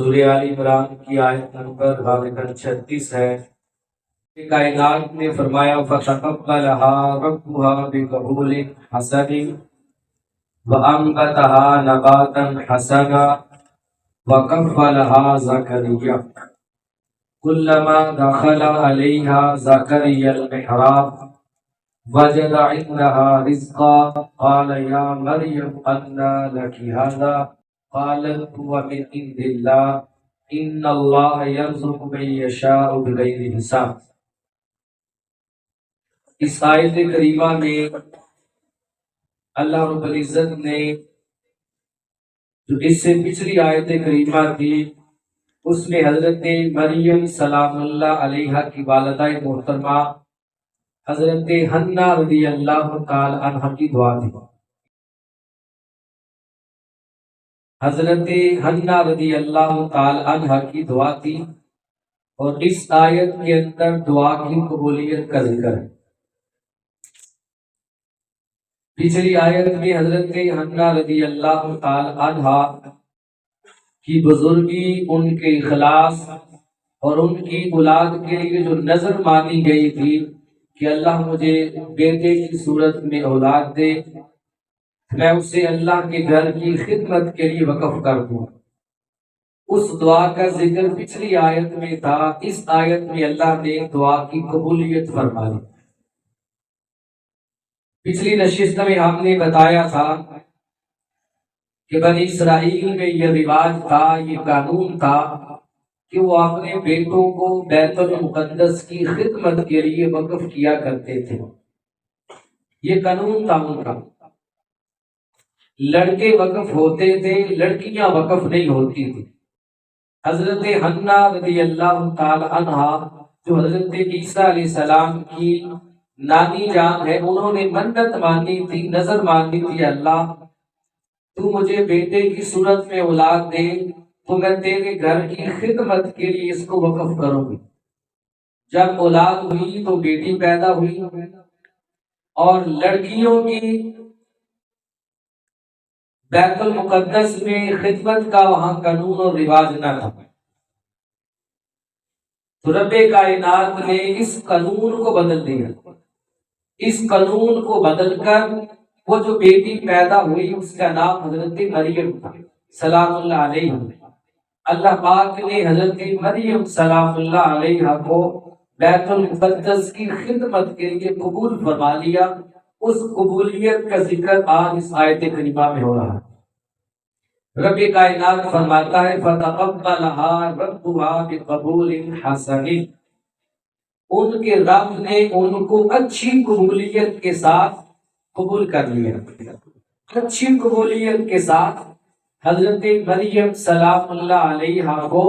سورہ آل عمران کی آیت نمبر غالباً 36 ہے۔ کائنات نے فرمایا فَتَقَبَّلَهَا رَبُّهَا بِقَبُولٍ حَسَنٍ وَأَنبَتَهَا نَبَاتًا حَسَنًا وَكَفَّلَهَا زَكَرِيَّا كُلَّمَا دَخَلَ عَلَيْهَا زَكَرِيَّا الْمِحْرَابَ وَجَدَ عِندَهَا رِزْقًا قَالَ يَا مَرْيَمُ أَنَّىٰ لَكِ هَٰذَا قَالَتْ هُوَ مِنْ عِندِ اللَّهِ إِنَّ اللَّهَ يَرْزُقُ مَن يَشَاءُ بِغَيْرِ حِسَابٍ۔ اس آیت کریمہ میں اللہ رب العزت نے جو اس سے پچھلی آیت کریمہ تھی اس میں حضرت مریم سلام اللہ علیہا کی والدہ محترمہ حضرت حنہ رضی اللہ تعالی عنہ کی دعا تھی۔ حضرت حنہ رضی اللہ تعالی عنہ کی دعا تھی اور اس آیت کے اندر دعا کی قبولیت کا ذکر ہے۔ پچھلی آیت میں حضرت حنہ رضی اللہ تعالی عنہ کی بزرگی، ان کے اخلاص اور ان کی اولاد کے لیے جو نظر مانی گئی تھی کہ اللہ مجھے بیٹے کی صورت میں اولاد دے، میں اسے اللہ کے گھر کی خدمت کے لیے وقف کر دوں، اس دعا کا ذکر پچھلی آیت میں تھا۔ اس آیت میں اللہ نے دعا کی قبولیت فرما دی۔ پچھلی نشست میں ہم نے بتایا تھا کہ بنی اسرائیل میں یہ رواج تھا، یہ قانون تھا کہ وہ اپنے بیٹوں کو بیت المقدس کی خدمت کے لیے وقف کیا کرتے تھے۔ یہ قانون تھا ان کا۔ لڑکے وقف ہوتے تھے، لڑکیاں وقف نہیں ہوتی تھی۔ حضرت حنہ رضی اللہ تعالی عنہ جو حضرت عیسیٰ علیہ السلام کی نانی جان ہے، انہوں نے منت مانی تھی، نظر مانی تھی، اللہ تو مجھے بیٹے کی صورت میں اولاد دے تو میں تیرے گھر کی خدمت کے لیے اس کو وقف کروں گی۔ جب اولاد ہوئی تو بیٹی پیدا ہوئی اور لڑکیوں کی بیت المقدس میں خدمت کا وہاں قانون اور رواج نہ تھا، تو رب کائنات نے اس قانون کو بدل دیا۔ اس قانون کو بدل کر وہ جو بیٹی پیدا ہوئی اس کا نام حضرت مریم تھا سلام اللہ علیہ۔ اللہ پاک نے حضرت مریم سلام اللہ علیہ کو بیت المقدس کی خدمت کے لیے قبول فرما لیا۔ اس قبولیت کا ذکر آج اس آیت کریمہ میں ہو رہا ہے۔ رب کائنات فرماتا ہے فَتَقَبَّلَهَا رَبُّهَا بِقَبُولٍ حَسَنٍ، ان کے رب نے ان کو اچھی قبولیت کے ساتھ قبول کر لیا۔ اچھی قبولیت کے ساتھ حضرت مریم سلام اللہ علیہ کو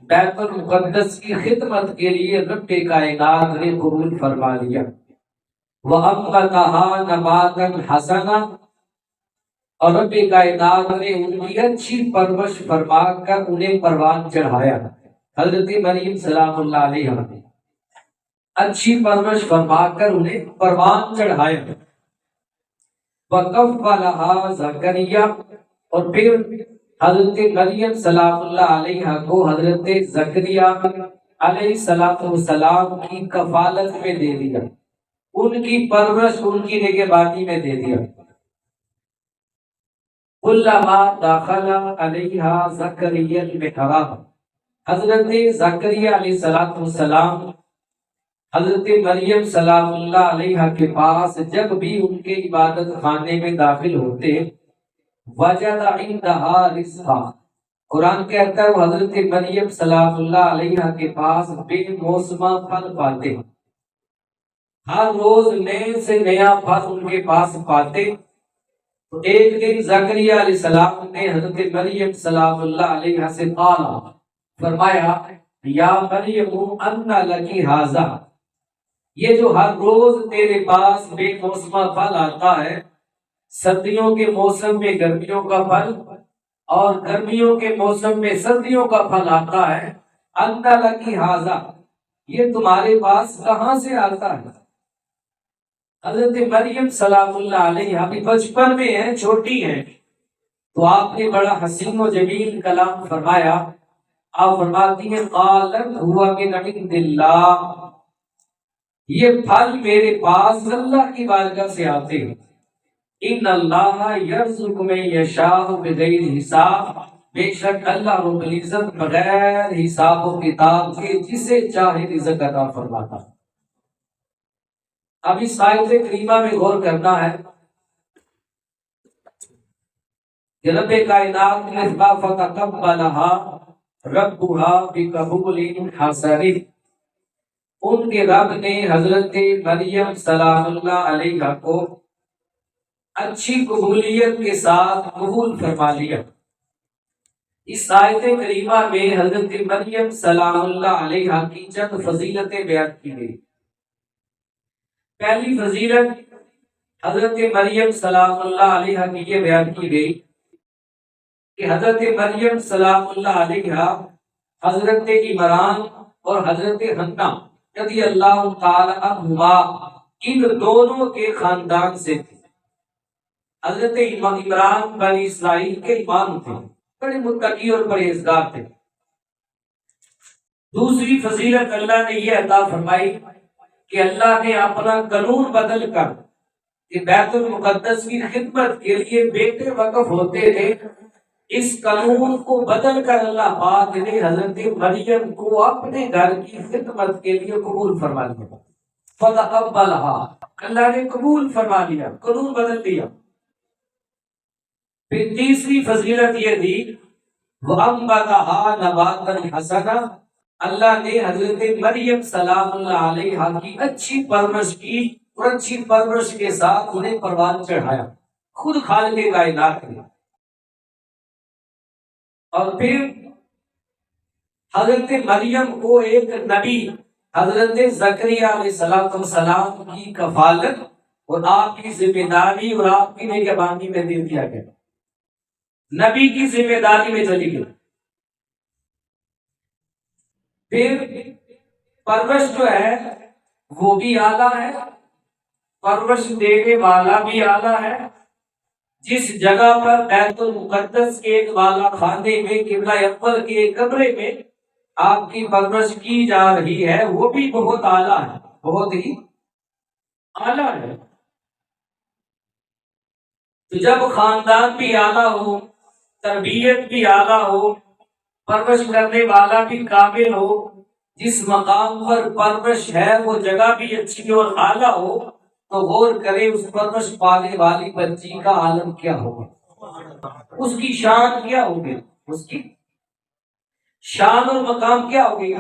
بیت المقدس کی خدمت کے لیے رب کائنات نے قبول فرما لیا۔ وَأَنبَتَهَا نَبَاتًا حَسَنًا، اور رب کائنات نے ان کی اچھی پرورش فرما کر انہیں پروان چڑھایا۔ حضرت مریم سلام اللہ علیہ نے اچھی پرورش فرما کر انہیں پروان چڑھایا۔ وَكَفَّلَهَا زَكَرِيَّا، اور پھر حضرت مریم سلام اللہ علیہ کو حضرت زکریا علیہ السلام کی کفالت میں دے دیا، ان کی پرورش، ان کی نگہبانی میں دے دیا۔ كُلَّمَا دَخَلَ عَلَيْهَا زَكَرِيَّا الْمِحْرَابَ، حضرت زکریا علیہ السلام حضرت مریم سلام اللہ علیہ کے پاس جب بھی ان کے عبادت خانے میں داخل ہوتے، وجد عندها رزقا، قرآن کہتا ہے وہ حضرت مریم سلام اللہ علیہ کے پاس بے موسمہ پھل پاتے، ہر روز نئے سے نیا پھل ان کے پاس پاتے۔ تو ایک دن زکریا علیہ السلام نے حضرت مریم سلام اللہ علیہ سے فرمایا یا مریم انا لکی ھذا، یہ جو ہر روز تیرے پاس بے موسمہ پھل آتا ہے، سردیوں کے موسم میں گرمیوں کا پھل اور گرمیوں کے موسم میں سردیوں کا پھل آتا ہے، انا لکی ھذا، یہ تمہارے پاس کہاں سے آتا ہے؟ حضرت مریم سلام اللہ علیہ ابھی بچپن میں ہیں، چھوٹی ہیں، تو آپ نے بڑا حسین و جمیل کلام فرمایا آپ فرماتی ہیں قالت ہوا من عند اللہ، یہ پھل میرے پاس اللہ کی بارگاہ سے آتے ہیں۔ ان اللہ یرزق من یشاء بغیر حساب، بے شک اللہ رب العزت بغیر حساب و کتاب کے جسے چاہے رزق عطا فرماتا ہے۔ اب اس آیت کریمہ میں غور کرنا ہے کہ رب کائنات نے فتقبلها ربها بقبول حسن، ان کے رب نے حضرت مریم سلام اللہ علیہ کو اچھی قبولیت کے ساتھ قبول فرما لیا۔ اس آیت کریمہ میں حضرت مریم سلام اللہ علیہ کی چند فضیلتیں بیان کی گئی۔ پہلی فضیلت حضرت مریم سلام اللہ علیہ کی یہ بیان کی گئی کہ حضرت مریم سلام اللہ علیہ حضرت عمران اور حضرت حنہ رضی اللہ تعالی عنہما ان دونوں کے خاندان سے تھے۔ حضرت عمران بنی اسرائیل کے امام تھے، بڑے متقی اور پرہیزگار تھے۔ دوسری فضیلت اللہ نے یہ عطا فرمائی کہ اللہ نے اپنا قانون بدل کر کہ بیت المقدس کی خدمت کے لیے بیٹے وقف ہوتے تھے، اس قانون کو بدل کر اللہ پاک نے حضرت مریم کو اپنے گھر کی خدمت کے لیے قبول فرما لیا۔ فتقبلها، اللہ نے قبول فرما لیا، قانون بدل دیا۔ پھر تیسری فضیلت یہ تھی وَأَنبَتَهَا نَبَاتًا حَسَنًا، اللہ نے حضرت مریم سلام اللہ علیہ کی اچھی پرورش کی اور اچھی پرورش کے ساتھ انہیں پروان چڑھایا، خود خالق کائنات نے۔ اور پھر حضرت مریم کو ایک نبی حضرت زکریا علیہ السلام کی کفالت اور آپ کی ذمہ داری اور آپ کی نگہبانی میں دے دیا گیا، نبی کی ذمہ داری میں چلی گئی۔ پھر پرورش جو ہے وہ بھی اعلیٰ ہے، پرورش دینے والا بھی اعلیٰ ہے۔ جس جگہ پر بیت المقدس کے ایک والا خانے میں قبلہ اول کے کمرے میں آپ کی پرورش کی جا رہی ہے وہ بھی بہت اعلیٰ ہے، بہت ہی اعلیٰ ہے۔ تو جب خاندان بھی اعلیٰ ہو، تربیت بھی اعلیٰ ہو، پرورش کرنے والا بھی قابل ہو، جس مقام پر پرورش ہے وہ جگہ بھی اچھی اور اعلیٰ ہو، تو غور کرے اس پرورش پانے والی بچی کا عالم کیا ہوگا، اس کی شان کیا ہوگی، اس کی شان اور مقام کیا ہوگی۔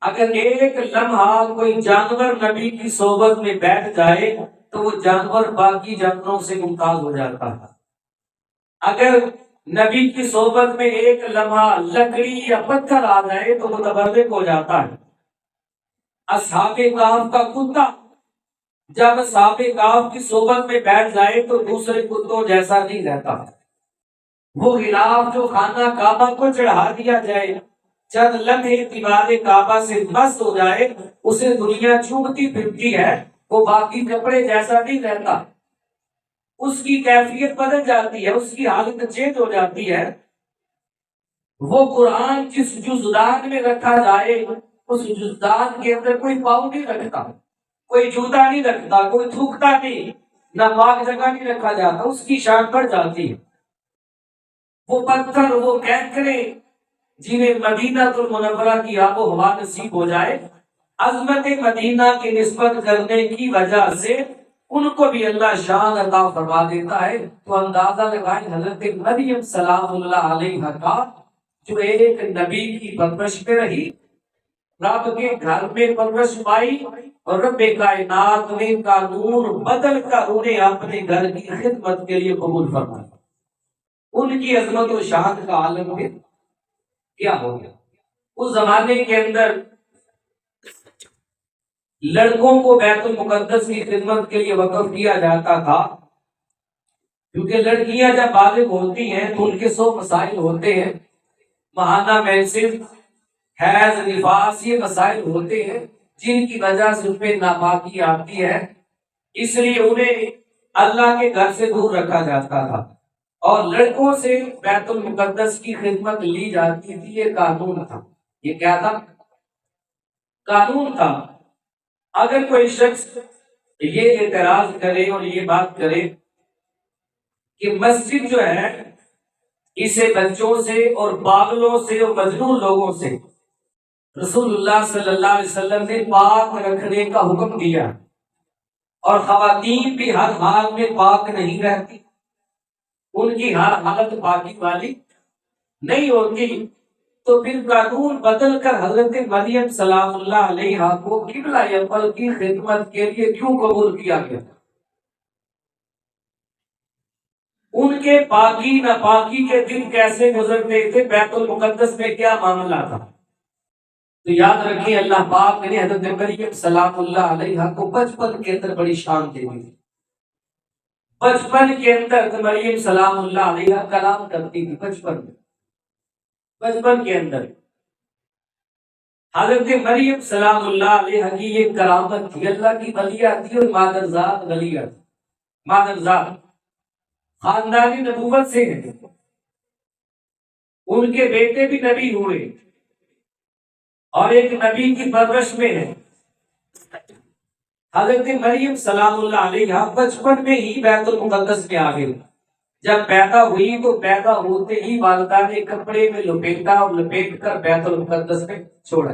اگر ایک لمحہ کوئی جانور نبی کی صحبت میں بیٹھ جائے تو وہ جانور باقی جانوروں سے ممتاز ہو جاتا ہے۔ اگر نبی کی صحبت میں ایک لمحہ لکڑی یا پتھر آ جائے تو متبرک ہو جاتا ہے۔ اصحاب کہف کا کتا جب اصحاب کہف کی صحبت میں بیٹھ جائے تو دوسرے کتوں جیسا نہیں رہتا۔ وہ غلاف جو خانہ کعبہ کو چڑھا دیا جائے، چند لمحے دیوار کعبہ سے مست ہو جائے، اسے دنیا چومتی پھرتی ہے، وہ باقی کپڑے جیسا نہیں رہتا، اس کی کیفیت بدل جاتی ہے، اس کی حالت چینج ہو جاتی ہے۔ وہ قرآن جس جزدان میں رکھا جائے اس جزدان کے اندر کوئی پاؤں نہیں رکھتا، کوئی جوتا نہیں رکھتا، کوئی تھوکتا نہیں، نہ پاک جگہ نہیں رکھا جاتا، اس کی شان بڑھ جاتی ہے۔ وہ پتھر، وہ کینکرے جنہیں مدینہ المنورہ کی آب و ہوا نصیب ہو جائے، عظمت مدینہ کی نسبت کرنے کی وجہ سے ان کو بھی اللہ شان عطا فرما دیتا ہے۔ تو اندازہ لگائیں حضرت مریم سلام اللہ علیہ کا جو ایک نبی کی پرورش میں رہی، رب کے گھر میں پرورش پائی، اور رب کائنات نے قانون بدل کر انہیں اپنے گھر کی خدمت کے لیے قبول فرمایا۔ ان کی عظمت و شان کا عالم ہے کیا ہو گیا۔ اس زمانے کے اندر لڑکوں کو بیت المقدس کی خدمت کے لیے وقف کیا جاتا تھا، کیونکہ لڑکیاں جب بالغ ہوتی ہیں تو ان کے 100 مسائل ہوتے ہیں، ماہانہ منسل، حیض، نفاس، یہ مسائل ہوتے ہیں جن کی وجہ سے ان پہ ناپاکی آتی ہے، اس لیے انہیں اللہ کے گھر سے دور رکھا جاتا تھا اور لڑکوں سے بیت المقدس کی خدمت لی جاتی تھی، یہ قانون تھا۔ یہ کیا تھا؟ قانون تھا۔ اگر کوئی شخص یہ اعتراض کرے اور یہ بات کرے کہ مسجد جو ہے اسے بچوں سے اور پاگلوں سے اور مجنون لوگوں سے رسول اللہ صلی اللہ علیہ وسلم نے پاک رکھنے کا حکم دیا، اور خواتین بھی ہر حال میں پاک نہیں رہتی، ان کی ہر حالت پاکی والی نہیں ہوتی، تو پھر قانون بدل کر حضرت مریم سلام اللہ علیہا کو قبلہ اول کی خدمت کے لیے کیوں قبول کیا گیا؟ ان کے پاکی ناپاکی کے دن کیسے گزرتے تھے، بیت المقدس میں کیا معاملہ تھا؟ تو یاد رکھیں اللہ پاک نے حضرت مریم سلام اللہ علیہا کو بچپن کے اندر بڑی شان دے دی۔ بچپن کے اندر مریم سلام اللہ علیہا کلام کرتی تھی، بچپن کے اندر حضرت مریم سلام اللہ علیہ کی یہ کرامت تھی، اللہ کی ولیہ تھی اور مادرزاد ولیہ تھی، مادرزاد خاندانی نبوت سے ہیں، ان کے بیٹے بھی نبی ہوئے اور ایک نبی کی پرورش میں ہے۔ حضرت مریم سلام اللہ علیہ بچپن میں ہی بیت المقدس میں آ گئی۔ جب پیدا ہوئی تو پیدا ہوتے ہی والدہ نے کپڑے میں لپیٹا اور لپیٹ کر بیت المقدس میں چھوڑا۔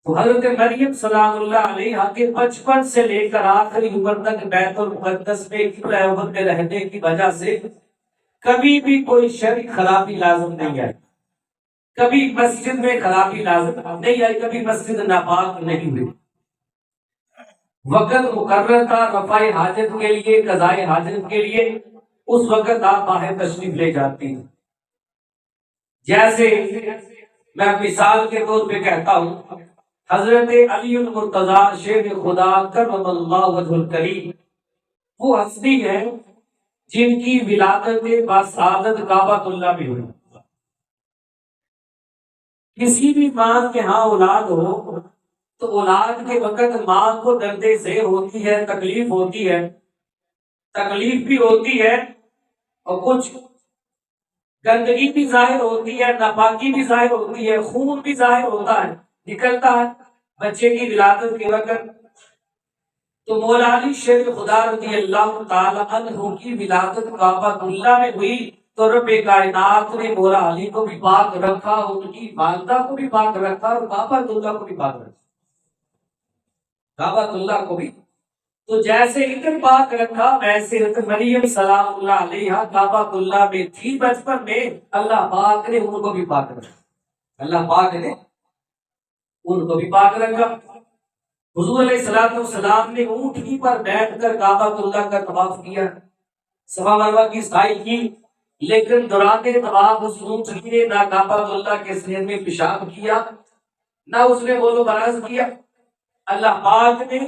تو حضرت مریم سلام اللہ علیہ کے بچپن سے لے کر آخری عمر تک بیت المقدس میں قبلہ اول میں رہنے کی وجہ سے کبھی بھی کوئی شرعی خرابی لازم نہیں آئی، کبھی مسجد میں خرابی لازم نہیں آئی، کبھی مسجد ناپاک نہیں ہوئی۔ وقت مقرر تھا رفع حاجت کے لیے، قضاء حاجت کے لیے، اس وقت آپ باہر تشریف لے جاتی ہیں۔ جیسے میں مثال کے طور پہ کہتا ہوں، حضرت علی المرتضی شیر خدا کرم اللہ وجہ الکریم وہ ہستی ہے جن کی ولادت بسعادت کعبۃ اللہ میں ہوئی۔ کسی بھی ماں کے ہاں اولاد ہو تو اولاد کے وقت ماں کو درد ذیل ہوتی ہے، تکلیف ہوتی ہے، تکلیف بھی ہوتی ہے اور کچھ گندگی بھی ظاہر ہوتی ہے، ناپاکی بھی ظاہر ہوتی ہے، خون بھی ظاہر ہوتا ہے، نکلتا ہے بچے کی ولادت کے وقت۔ تو مولا علی شیر خدا رضی اللہ تعالی عنہ کی ولادت کعبۃ اللہ میں ہوئی تو رب کائنات نے مولا علی کو بھی پاک رکھا، ان کی والدہ کو بھی پاک رکھا اور کعبۃ اللہ کو بھی پاک رکھا، کعبۃ اللہ کو بھی۔ تو جیسے اتنے پاک رکھا ویسے مریم سلام اللہ علیہ کعبۃ اللہ میں تھی بچپن میں، اللہ پاک نے ان کو بھی پاک رکھا، اللہ پاک نے ان کو بھی پاک رکھا۔ حضور علیہ السلام نے اونٹنی پر بیٹھ کر کعبۃ اللہ کا طواف کیا، صفا مروہ کی سعی کی، لیکن دوران طواف اس اونٹنی نے نہ کعبۃ اللہ کے صحن میں پیشاب کیا، نہ اس نے بول و براز کیا۔ اللہ پاک نے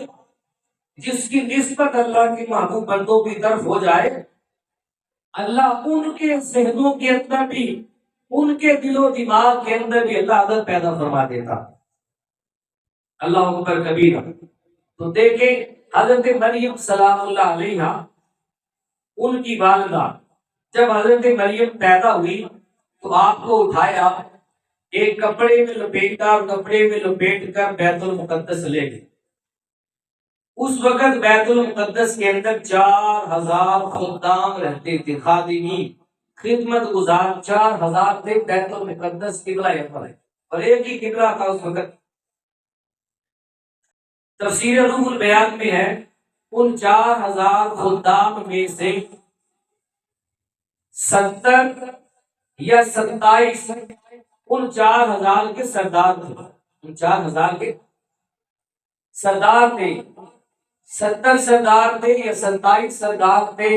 جس کی نسبت اللہ کے محبوب بندوں کی طرف ہو جائے، اللہ ان کے ذہنوں کے اندر بھی، ان کے دل و دماغ کے اندر بھی اللہ عادت پیدا فرما دیتا۔ اللہ اکبر کبیرہ۔ تو دیکھیں حضرت مریم سلام اللہ علیہ ان کی والدہ جب حضرت مریم پیدا ہوئی تو آپ کو اٹھایا، ایک کپڑے میں لپیٹا اور کپڑے میں لپیٹ کر بیت المقدس لے گئے۔ اس وقت بیت المقدس کے اندر 4000 خدام رہتے تھے، خادمین، خدمت گزار 4000 تھے۔ بیت المقدس قبلہ اول ہے اور ایک ہی قبلہ تھا اس وقت۔ تفسیر روح البیان میں ہے ان 4000 خدام میں سے 70 یا 27 ان 4000 کے سردار تھے، ان 4000 کے سردار تھے، 70 سردار تھے یا 27 سردار تھے۔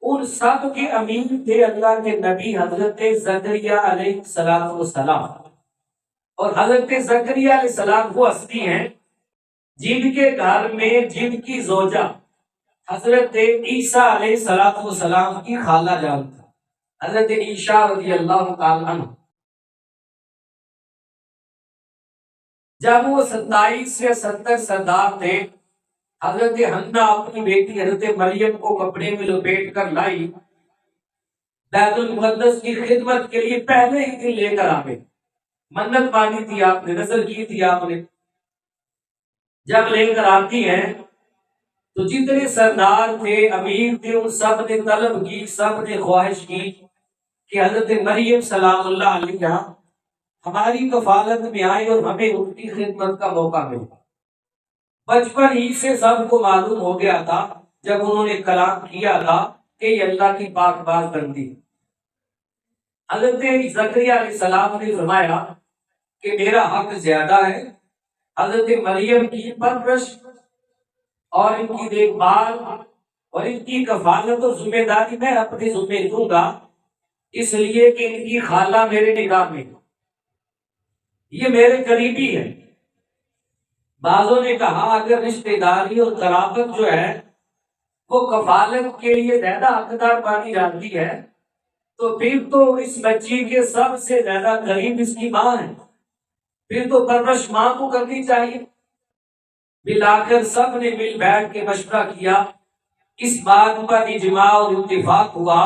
ان سب کے امیر تھے اللہ کے نبی حضرت زکریا علیہ السلام، اور حضرت زکریا علیہ السلام وہ ہستی ہیں جن کے گھر میں جن کی زوجہ حضرت عیسیٰ علیہ السلام کی خالہ جان تھا، حضرت عیسیٰ رضی اللہ تعالی عنہ۔ جب وہ 27 یا 70 سردار تھے، حضرت حنا اپنی بیٹی حضرت مریم کو کپڑے میں لپیٹ کر لائی، بیت المقدس کی خدمت کے لیے پہلے ہی دن لے کر آ گئے. منت مانی تھی آپ نے، نظر کی تھی آپ نے. جب لے کر آتی ہیں تو جتنے سردار تھے، امیر تھے، ان سب نے طلب کی، سب نے خواہش کی کہ حضرت مریم سلام اللہ علیہا ہماری کفالت میں آئے اور ہمیں ان کی خدمت کا موقع ملے. بچپن ہی سے سب کو معلوم ہو گیا تھا جب انہوں نے کلام کیا تھا کہ یہ اللہ کی پاک باز بندی. حضرت زکریا علیہ السلام نے فرمایا کہ میرا حق زیادہ ہے. حضرت مریم کی پرورش اور ان کی دیکھ بھال اور ان کی کفالت اور ذمہ داری میں اپنے ذمہ دوں گا، اس لیے کہ ان کی خالہ میرے نگاہ میں، یہ میرے قریبی ہے. بعضوں نے کہا اگر رشتہ داری اور قرابت جو ہے وہ کفالت کے لیے زیادہ حقدار مانی جاتی ہے تو پھر تو اس بچی کے سب سے زیادہ قریب اس کی ماں ہے، پھر تو پرورش ماں کو کرنی چاہیے. بالآخر سب نے مل بیٹھ کے مشورہ کیا. اس بات پر اجماع اور اتفاق ہوا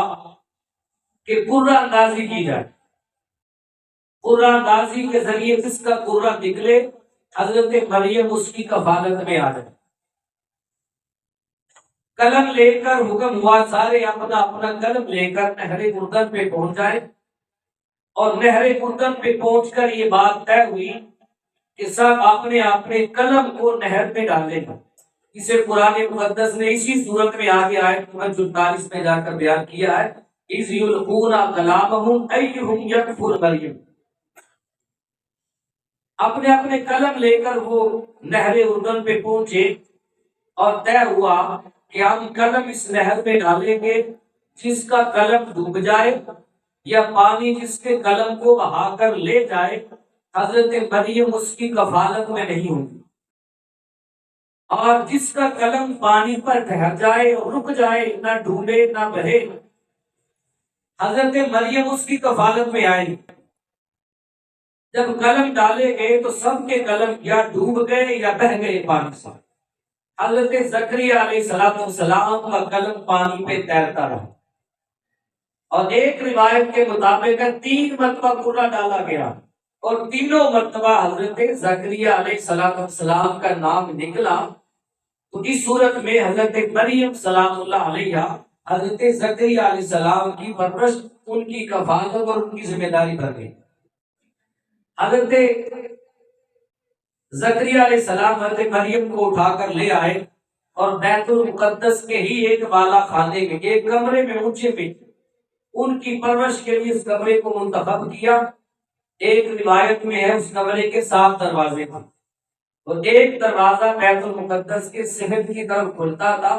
کہ قرہ اندازی کی جائے. قرہ اندازی کے ذریعے جس کا قرہ نکلے حضرت مریم اس کی کفالت میں آ جائے. قلم لے کر حکم ہوا سارے اپنا اپنا قلم لے کر نہر اردن پہ پہنچ جائے. اور نہر اردن پہ پہنچ کر یہ بات طے ہوئی کہ سب اپنے اپنے قلم کو نہر میں ڈالے گا. اسے قرآن مقدس نے اسی صورت میں آگے آیت نمبر 44 میں جا کر بیان کیا ہے، اذ یلقون اقلامہم ایہم یکفر مریم. اپنے اپنے قلم لے کر وہ نہر اردن پہ پہنچے اور طے ہوا کہ ہم قلم اس نہر میں ڈالیں گے، جس کا قلم ڈوب جائے یا پانی جس کے قلم کو بہا کر لے جائے حضرت مریم اس کی کفالت میں نہیں ہوگی، اور جس کا قلم پانی پر ٹھہر جائے اور رک جائے، نہ ڈوبے نہ بہے، حضرت مریم اس کی کفالت میں آئے گی. جب قلم ڈالے گئے تو سب کے قلم یا ڈوب گئے یا بہ گئے پانی سے. حضرت زکریا علیہ السلام کا قلم پانی پہ تیرتا رہا، اور ایک روایت کے مطابق 3 مرتبہ قرہ ڈالا گیا اور تینوں مرتبہ حضرت زکریا علیہ السلام کا نام نکلا. تو اس صورت میں حضرت مریم سلام اللہ علیہ حضرت زکریا علیہ السلام کی پرورش، ان کی کفالت اور ان کی ذمہ داری بن گئی. حضرت زکریا علیہ السلام حضرت مریم کو اٹھا کر لے آئے اور بیت المقدس کے ہی ایک بالا خانے میں، ایک کمرے میں اونچے میں ان کی پرورش کے لیے اس کمرے کو منتخب کیا. ایک روایت میں ہے اس کمرے کے 7 دروازے تھے اور ایک دروازہ بیت المقدس کے صحن کی طرف کھلتا تھا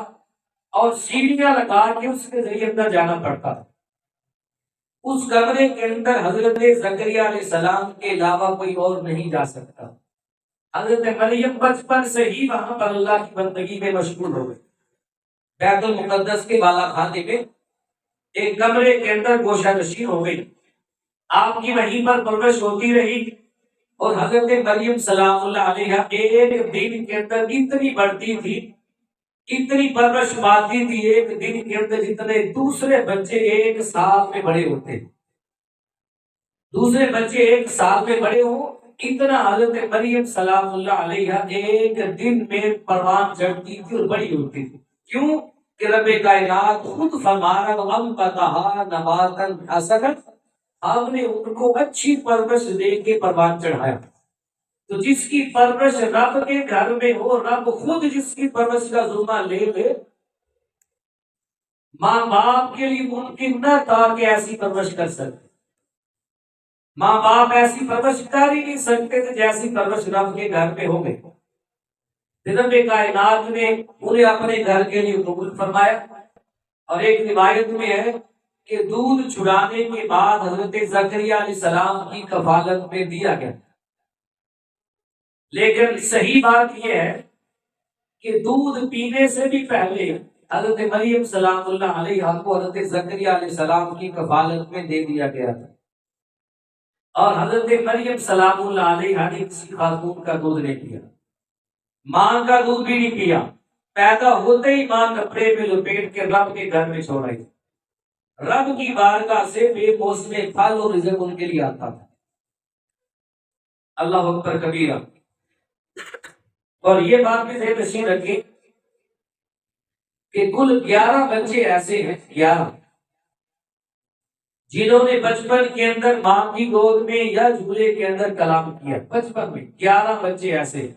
اور سیڑھیاں لگا کے اس کے ذریعے اندر جانا پڑتا تھا. اس کمرے کے اندر حضرت زکریا علیہ السلام کے علاوہ کوئی اور نہیں جا سکتا. حضرت مریم بچپن سے ہی وہاں پر اللہ کی بندگی میں مشغول ہو گئے. بیت المقدس کے بالا خانے میں ایک کمرے کے اندر گوشہ نشین ہو گئی. آپ کی وہیں پر پرورش ہوتی رہی اور حضرت مریم سلام اللہ علیہ ایک دن کے اندر اتنی بڑھتی تھی، اتنی پرورش پاتی تھی ایک دن کے اندر جتنے دوسرے بچے ایک سال میں بڑے ہوتے. دوسرے بچے ایک سال میں بڑے ہوں اتنا حضرت مریم سلام اللہ علیہ ایک دن میں پروان چڑھتی تھی اور بڑی ہوتی تھی. کیوں کہ رب کائنات خود فرمانا وَأَنبَتَهَا نَبَاتًا حَسَنًا، ہم نے ان کو اچھی پرورش دے کے پروان چڑھایا. تو جس کی پرورش رب کے گھر میں ہو، رب خود جس کی پرورش کا ذمہ لے لے، ماں باپ کے لیے ممکن نہ تھا کہ ایسی پرورش کر سکتے. ماں باپ ایسی پرورش کر ہی نہیں سکتے تھے جیسی پرورش رب کے گھر میں ہو گئی. رب کائنات نے انہیں اپنے گھر کے لیے قبول فرمایا. اور ایک روایت میں ہے کہ دودھ چھڑانے کے بعد حضرت زکریا علیہ السلام کی کفالت میں دیا گیا. لیکن صحیح بات یہ ہے کہ دودھ پینے سے بھی پہلے حضرت مریم سلام اللہ علیہ کو حضرت زکریا علیہ السلام کی کفالت میں دے دیا گیا تھا. اور حضرت مریم سلام اللہ علیہ نے کسی خاتون کا دودھ نہیں پیا، ماں کا دودھ بھی نہیں پیا. پیدا ہوتے ہی ماں کپڑے میں لپیٹ کے رب کے گھر میں چھوڑ آئی. رب کی بارگاہ سے بے موسم پھل اور رزق ان کے لیے آتا تھا۔ اللہ اکبر کبیرہ۔ اور یہ بات بھی ذہن نشین رکھیں کہ کل 11 بچے ایسے ہیں، 11 جنہوں نے بچپن کے اندر ماں کی گود میں یا جھولے کے اندر کلام کیا۔ بچپن میں 11 بچے ایسے ہیں،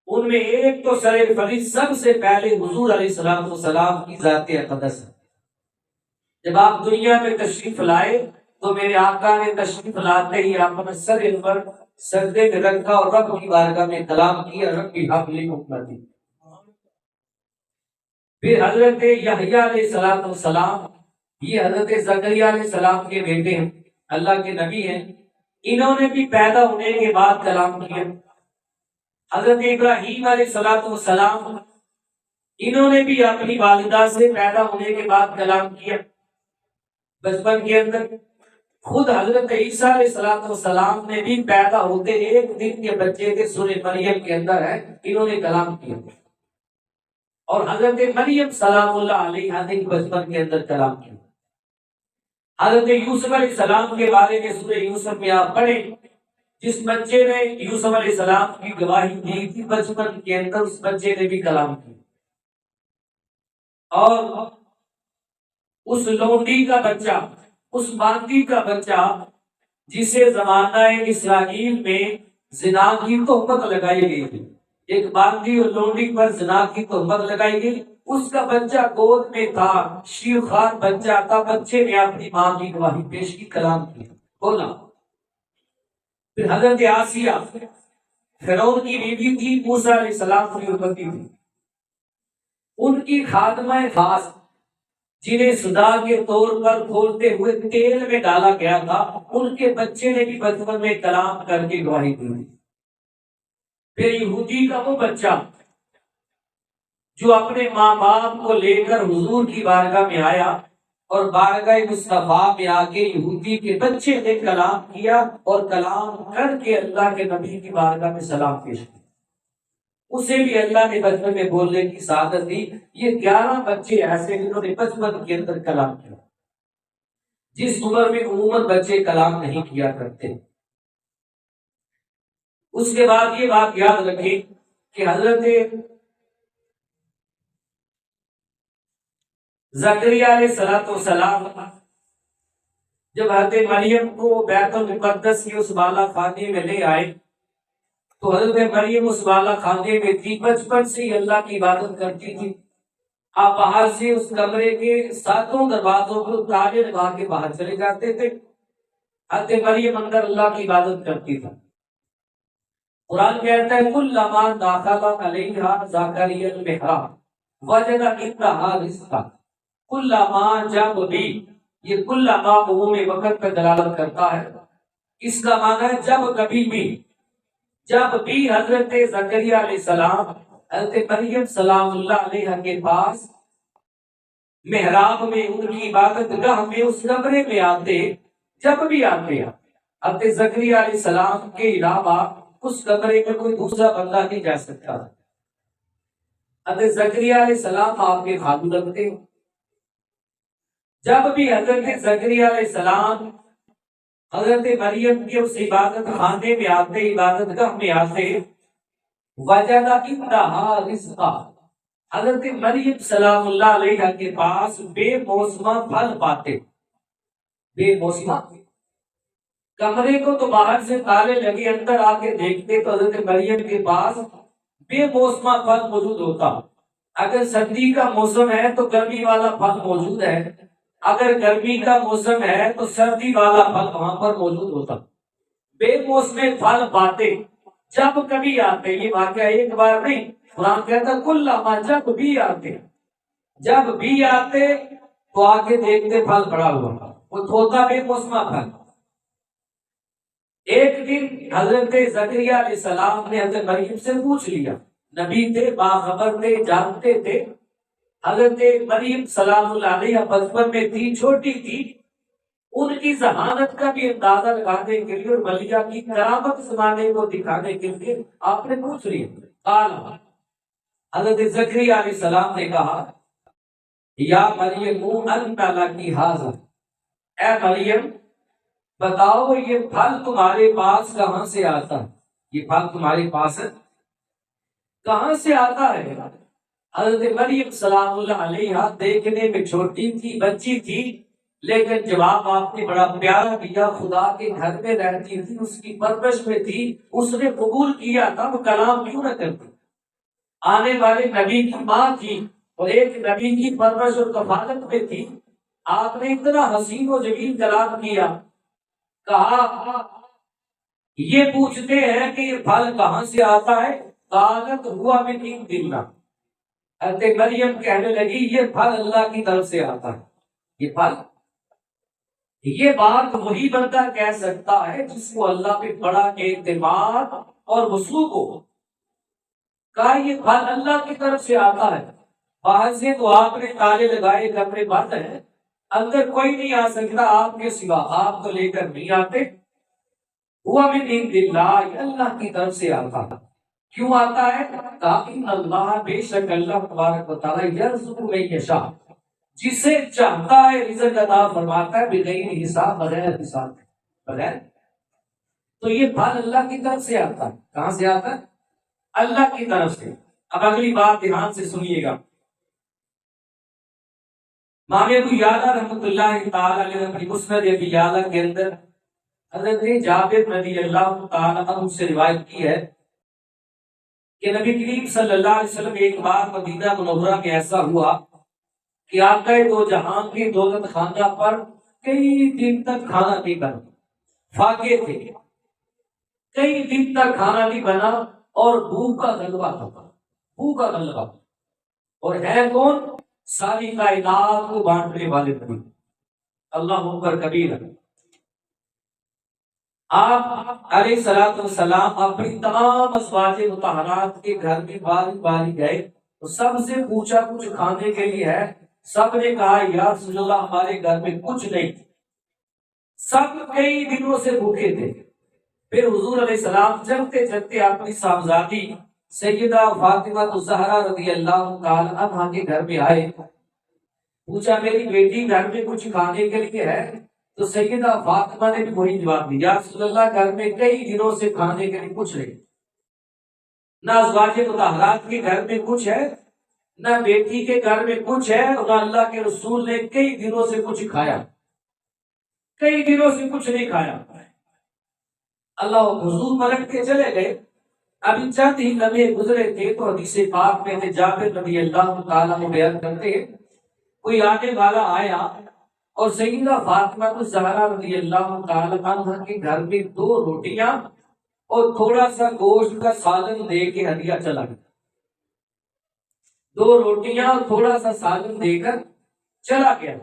ان میں ایک تو سر فہرست سب سے پہلے حضور علیہ السلام کی ذات اقدس ہے۔ جب آپ دنیا میں تشریف لائے تو میرے آقا نے تشریف لاتے ہی آپ نے سر پر سجدے میں رکھا اور رب کی بارگاہ میں کلام کیا، رب کی حبلی حکمتی۔ پھر حضرت یحییٰ علیہ السلام، یہ حضرت زکریا علیہ السلام کے بیٹے ہیں، اللہ کے نبی ہیں، انہوں نے بھی پیدا ہونے کے بعد کلام کیا۔ حضرت ابراہیم علیہ السلام، انہوں نے بھی اپنی والدہ سے پیدا ہونے کے بعد کلام کیا بچپن کے اندر۔ خود حضرت عیسیٰ علیہ السلام نے بھی پیدا ہوتے ایک دن کے بچے تھے، سورہ مریم کے اندر ہے، انہوں نے کلام کیا۔ اور حضرت مریم سلام اللہ علیہا نے بچپن کے اندر کلام کیا۔ حضرت یوسف علیہ السلام کے بارے میں سورہ یوسف میں آپ پڑھیں، جس بچے نے یوسف علیہ السلام کی گواہی دی تھی بچپن کے اندر، اس بچے نے بھی کلام کیا۔ اور اس لونڈی کا بچہ، اس باندی کا بچہ جسے زمانہ اسرائیل میں زنا کی تہمت لگائی گئی تھی، ایک باندی اور لونڈی پر زنا کی تہمت لگائی گئی، اس کا بچہ گود میں تھا، شیخوار بچہ تھا، بچے نے اپنی ماں کی گواہی پیش کی، کلام کی، بولا۔ پھر حضرت آسیہ فرعون کی بیوی تھی، موسیٰ علیہ السلام کی امتی تھی، ان کی خادمہ خاص جنہیں صدا کے طور پر کھولتے ہوئے تیل میں ڈالا گیا تھا، ان کے بچے نے بھی بچپن میں کلام کر کے گواہی دی۔ پھر یہودی کا وہ بچہ جو اپنے ماں باپ کو لے کر حضور کی بارگاہ میں آیا اور بارگاہ مصطفیٰ میں آ کے یہودی کے بچے نے کلام کیا اور کلام کر کے اللہ کے نبی کی بارگاہ میں سلام پیش کیا، اسے بھی اللہ نے بچپن میں بولنے کی سعادت دی۔ یہ 11 بچے ایسے جنہوں نے بچپن کے اندر کلام کیا، جس عمر میں عموماً بچے کلام نہیں کیا کرتے۔ اس کے بعد یہ بات یاد رکھیں کہ حضرت زکریا علیہ السلام جب حضرت مریم کو بیت المقدس کی اس بالا خانے میں لے آئے تو حضرت مریم اس بالا خانے میں تھی، بچپن سے ہی اللہ کی عبادت کرتی تھی۔ آپ باہر سے اس کمرے کے 7 دروازوں کو تالے لگا کے باہر چلے جاتے تھے، حضرت مریم اندر اللہ کی عبادت کرتی تھی۔ قرآن کہتا ہے کلما دخل علیہا زکریا المحراب وجد عندہا رزقا، کلما، جب بھی، یہ کلما عموم وقت پر دلالت کرتا ہے، اس کا معنی ہے جب کبھی بھی، جب بھی حضرت زکریا علیہ السلام حضرت مریم سلام اللہ علیہ کے پاس محراب میں، ان کی عبادت گاہ میں، اس کمرے میں آتے، جب بھی آتے ہیں، حضرت زکریا علیہ السلام کے علاوہ اس کمرے میں کوئی دوسرا بندہ نہیں جا سکتا۔ حضرت زکریا علیہ السلام آپ کے خادم لگتے، جب بھی حضرت زکریا علیہ السلام حضرت مریم کے اس عبادت خانے میں آتے، عبادت گاہ میں آتے، وجد عندہا رزقا، حضرت مریم سلام اللہ علیہ کے پاس بے موسمہ پھل پاتے، بے موسمہ، کمرے کو تو باہر سے تالے لگے، اندر آ کے دیکھتے تو حضرت مریم کے پاس بے موسمہ پھل موجود ہوتا۔ اگر سردی کا موسم ہے تو گرمی والا پھل موجود ہے، اگر گرمی کا موسم ہے تو سردی والا پھل وہاں پر موجود ہوتا۔ بے موسم پھل پاتے، جب کبھی آتے، یہ واقعہ ایک بار نہیں، قرآن کہتا کلما، جب بھی آتے، جب بھی آتے تو آ کے دیکھتے پھل پڑا ہوا، وہ ہوتا بے موسمہ پھل۔ ایک دن حضرت زکریا علیہ السلام نے حضرت مریم سے پوچھ لیا، نبی تھے، باخبر تھے، جانتے تھے، حضرت مریم سلام اللہ علیہ بچپن میں تھی، چھوٹی تھی، ان کی ذہانت کا بھی اندازہ لگانے کے لیے اور ملیہ کی کرامت زمانے کو دکھانے کے لیے آپ نے پوچھ لیا۔ حضرت زکریا علیہ السلام نے کہا یا مریم انت لکی ھذا، اے مریم بتاؤ یہ پھل تمہارے پاس کہاں سے آتا ہے، یہ پھل تمہارے پاس کہاں سے آتا ہے؟ حضرت مریم سلام اللہ علیہا دیکھنے میں چھوٹی تھی، بچی تھی، لیکن جواب آپ نے بڑا پیارا دیا۔ خدا کے گھر میں رہتی تھی، اس کی پرورش میں تھی، اس نے قبول کیا تھا، وہ کلام کیوں نہ کرتی؟ آنے والے نبی کی ماں تھی اور ایک نبی کی پرورش اور کفالت میں تھی، آپ نے اتنا حسین و جمیل کلام کیا، کہا یہ پوچھتے ہیں کہ یہ پھل کہاں سے آتا ہے؟ قالت ہوا من عند اللہ، حضرت مریم کہنے لگی یہ پھل اللہ کی طرف سے آتا ہے، یہ پھل، یہ بات وہی بندہ کہہ سکتا ہے جس کو اللہ پہ بڑا اعتماد اور وثوق ہو، کہا یہ پھل اللہ کی طرف سے آتا ہے، باہر سے تو آپ نے تالے لگائے، کمرے بند ہیں، اندر کوئی نہیں آ سکتا آپ کے سوا، آپ کو لے کر نہیں آتے، ہوا من عند اللہ، یہ اللہ کی طرف سے آتا ہے۔ کیوں آتا ہے؟ تاکہ اللہ، بے شک اللہ تبارک و تعالی یرزق من یشاء، جسے چاہتا ہے رزق عطا فرماتا ہے، بغیر حساب، بغیر حساب، بغیر۔ تو یہ پھل اللہ کی طرف سے آتا ہے، کہاں سے آتا ہے؟ اللہ کی طرف سے۔ اب اگلی بات دھیان سے سنیے گا، امام ابو یعلا رحمۃ اللہ تعالی علیہ اپنی مسند ابی یعلا کے اندر حضرت جابر رضی اللہ تعالی عنہ سے روایت کی ہے کہ نبی کریم صلی اللہ علیہ وسلم ایک بار مدینہ منورہ میں ایسا ہوا کہ آقا دو جہان کی دولت خانہ پر کئی دن تک کھانا نہیں بنا، فاقے تھے، کئی دن تک کھانا نہیں بنا اور بھوک کا غلبہ تھا، بھوک کا غلبہ، اور ہے کون؟ ساری کائنات کو بانٹنے والے نبی، اللہ اکبر کبیرہ۔ آپ علیہ الصلوۃ والسلام اپنی تمام ازواج مطہرات کے گھر میں باری باری گئے تو سب سے پوچھا کچھ کھانے کے لیے ہے؟ سب نے کہا یا رسول اللہ ہمارے گھر میں کچھ نہیں، سب کئی دنوں سے بھوکے تھے۔ پھر حضور علیہ السلام چلتے چلتے اپنی صاحبزادی سیدہ فاطمہ الزہرا رضی اللہ تعالی عنہا کے گھر میں آئے، پوچھا میری بیٹی گھر میں کچھ کھانے کے لیے ہے؟ تو سیدہ فاطمہ نے بھی وہی جواب دیا، یا رسول اللہ گھر میں کئی دنوں سے کھانے کے لیے کچھ نہیں، نہ ازواج مطہرات کے گھر میں کچھ ہے، نہ بیٹی کے گھر میں کچھ ہے، اور نہ اللہ کے رسول نے کئی دنوں سے کچھ کھایا، کئی دنوں سے کچھ نہیں کھایا۔ اللہ حضور پلٹ کے چلے گئے، ابھی چند ہی لمحے گزرے تھے تو حدیث پاک میں جابر رضی اللہ تعالیٰ عنہ بیان کرتے ہیں، کوئی آنے والا آیا اور سیدہ فاطمہ الزہرا رضی اللہ تعالیٰ عنہ کے گھر میں 2 روٹیاں اور تھوڑا سا گوشت کا سالن دے کے ہدیہ چلا گیا، 2 روٹیاں اور تھوڑا سا سالن دے کر چلا گیا۔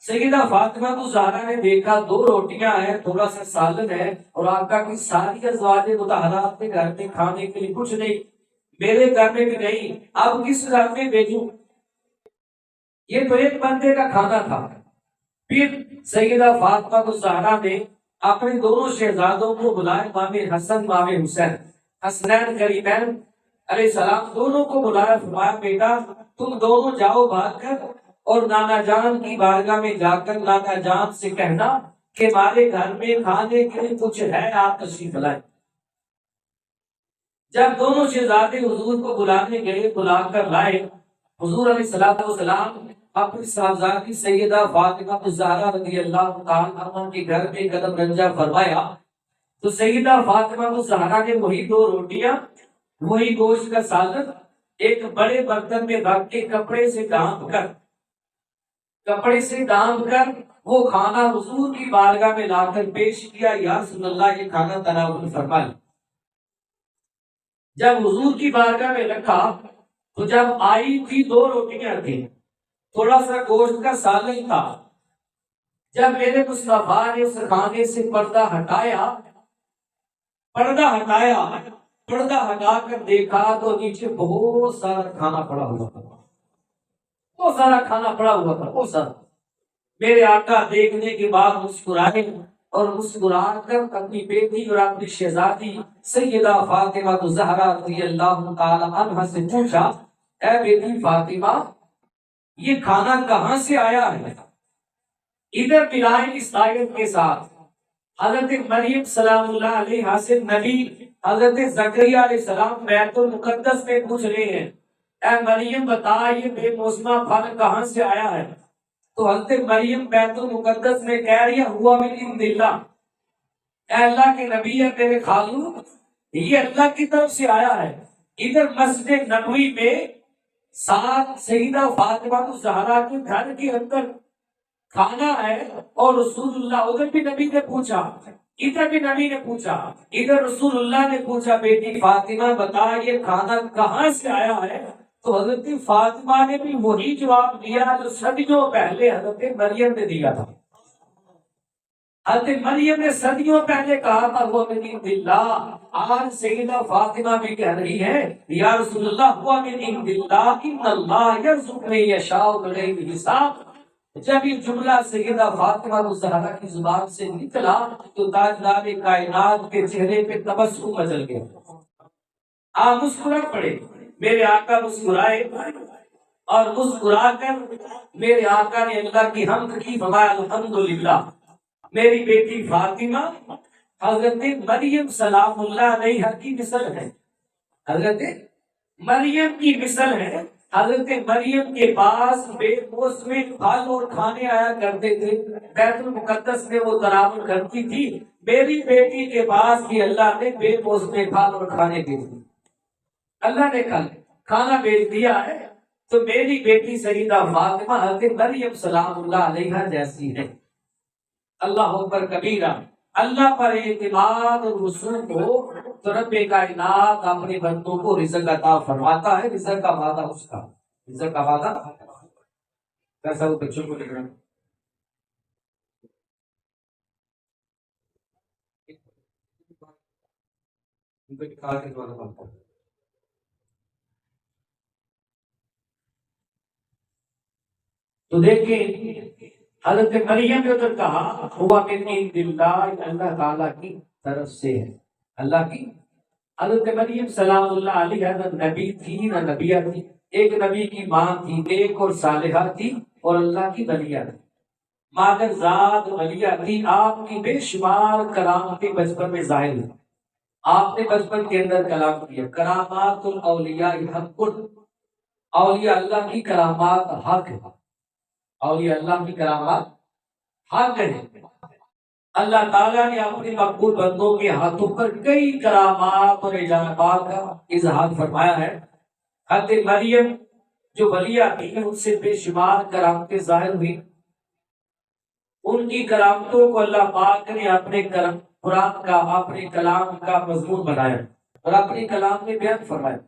سیدہ فاطمہ الزہرا نے دیکھا 2 روٹیاں ہیں، تھوڑا سا سالن ہے، اور آقا کی ساری ازواج مطہرات کے گھر میں کھانے کے لیے کچھ نہیں، میرے گھر میں بھی نہیں، اب کس گھر میں بھیجوں؟ یہ تو ایک بندے کا کھانا تھا۔ پھر سیدہ فاطمہ الزہرا نے اپنے دونوں شہزادوں کو بلائے، امام حسن امام حسین، حسنین کریمین علیہ السلام، دونوں کو بلایا، فرمایا بیٹا تم دونوں جاؤ بھاگ کر اور نانا جان کی بارگاہ میں جا کر نانا جان سے کہنا کہ ہمارے گھر میں کھانے کے لیے کچھ ہے، آپ تشریف لائیں۔ جب دونوں شہزادے حضور کو بلانے گئے، بلا کر لائے، حضور علیہ السلام اپنی صاحبزادی سیدہ فاطمہ الزہرا رضی اللہ تعالی عنہا کے گھر میں قدم رنجہ فرمایا تو سیدہ فاطمہ الزہرا نے وہی 2 روٹیاں، وہی گوشت کا سالن ایک بڑے برتن میں رکھ کے کپڑے سے ڈانپ کر وہ کھانا حضور کی بارگاہ میں لا کر پیش کیا، یا رسول اللہ یہ کھانا تناول فرمائیں۔ جب حضور کی بارگاہ میں رکھا تو جب آئی تھی 2 روٹیاں تھیں، تھوڑا سا گوشت کا سالن تھا، جب میرے مصطفیٰ نے اس کھانے سے پردہ ہٹایا، پردہ ہٹا کر دیکھا تو نیچے بہت سارا کھانا پڑا ہوا تھا، بہت سارا کھانا پڑا ہوا تھا، بہت سارا۔ میرے آقا دیکھنے کے بعد مسکرائے اور مسکرا کر اپنی بیٹی اور اپنی شہزادی سیدہ فاطمہ الزہرا رضی اللہ تعالی عنہا سے پوچھا، اے بیٹی فاطمہ یہ کھانا کہاں سے آیا ہے؟ ادھر ملائیں اس آیت کے ساتھ حضرت مریم سلام اللہ علیہ سے نبی حضرت زکریا علیہ السلام بیت المقدس میں پوچھ رہے ہیں، اے مریم بتا یہ بے موسمہ پھل کہاں سے آیا ہے؟ تو حضرت مریم بیت المقدس میں کہہ رہی ہے ہوا من عند اللہ، اے اللہ کے نبی ہے تیرے خالو، یہ اللہ کی طرف سے آیا ہے۔ ادھر مسجد نبوی میں ساتھ سیدہ فاطمہ الزہرا کے گھر کے اندر کھانا ہے، اور رسول اللہ، ادھر بھی نبی نے پوچھا، ادھر بھی نبی نے پوچھا، ادھر رسول اللہ نے پوچھا بیٹی فاطمہ بتا یہ کھانا کہاں سے آیا ہے؟ تو حضرت فاطمہ نے بھی وہی جواب دیا جو صدیوں پہلے حضرت مریم نے دیا تھا۔ حضرت مریم نے صدیوں پہلے کہا تھا وہ من عند اللہ، آج سیدہ فاطمہ بھی کہہ رہی ہے یا رسول اللہ وہ من عند اللہ ان اللہ یرزق من یشاء بغیر حساب۔ جب یہ جملہ سیدہ فاطمہ الزہرا کی زبان سے نکلا تو تاجدار کائنات کے چہرے پہ تبسم مچل گیا، آپ مسکرا پڑے۔ میرے آقا مسکرائے اور مسکرا کر میرے آقا نے اللہ کی حمد کی، فرمایا الحمدللہ میری بیٹی فاطمہ حضرت مریم سلام اللہ علیہا کی مثل ہے، حضرت مریم کی مثل ہے۔ حضرت مریم کے پاس بے موسمی پھل اور کھانے آیا کرتے تھے، بیت المقدس میں وہ تناول کرتی تھی، میری بیٹی کے پاس بھی اللہ نے بے موسمی پھل اور کھانے دے دی، اللہ نے کھانا بھیج دیا ہے۔ تو میری بیٹی سیدہ فاطمہ حضرت مریم سلام اللہ علیہا جیسی ہے۔ اللہ اکبر کبیرہ، اللہ پر اعتماد اور وصول ہو تو رب کائنات اپنے بندوں کو رزق عطا فرماتا ہے۔ رزق کا وعدہ اس کا، رزق کا وعدہ کیسا وہ بچوں کو لکھ رہا ہے۔ تو دیکھیں حضرت مریم نے ادھر کہا ہوا من عند اللہ، اللہ تعالیٰ کی طرف سے ہے، اللہ کی۔ حضرت مریم سلام اللہ علیہ نہ نبی تھی نہ نبیہ تھی، ایک نبی کی ماں تھی، ایک اور صالحہ تھی اور اللہ کی ولیہ تھی، مادر ذات ولیہ تھی۔ آپ کی بے شمار کرامتیں بچپن میں ظاہر ہوئی، آپ نے بچپن کے اندر کلام کیا، کرامات الاولیاء حق، اولیاء اللہ کی کرامات حق ہے، اولیاء اللہ کی کرامات حق ہے۔ اللہ تعالیٰ نے اپنے مقبول بندوں کے ہاتھوں پر کئی کرامات اور اجابات کا اظہار فرمایا ہے۔ حضرت مریم جو ولیہ تھی ان سے بے شمار کرامتیں ظاہر ہوئی، ان کی کرامتوں کو اللہ پاک نے اپنے قرآن کا، اپنے کلام کا مضمون بنایا اور اپنے کلام میں بیان فرمایا۔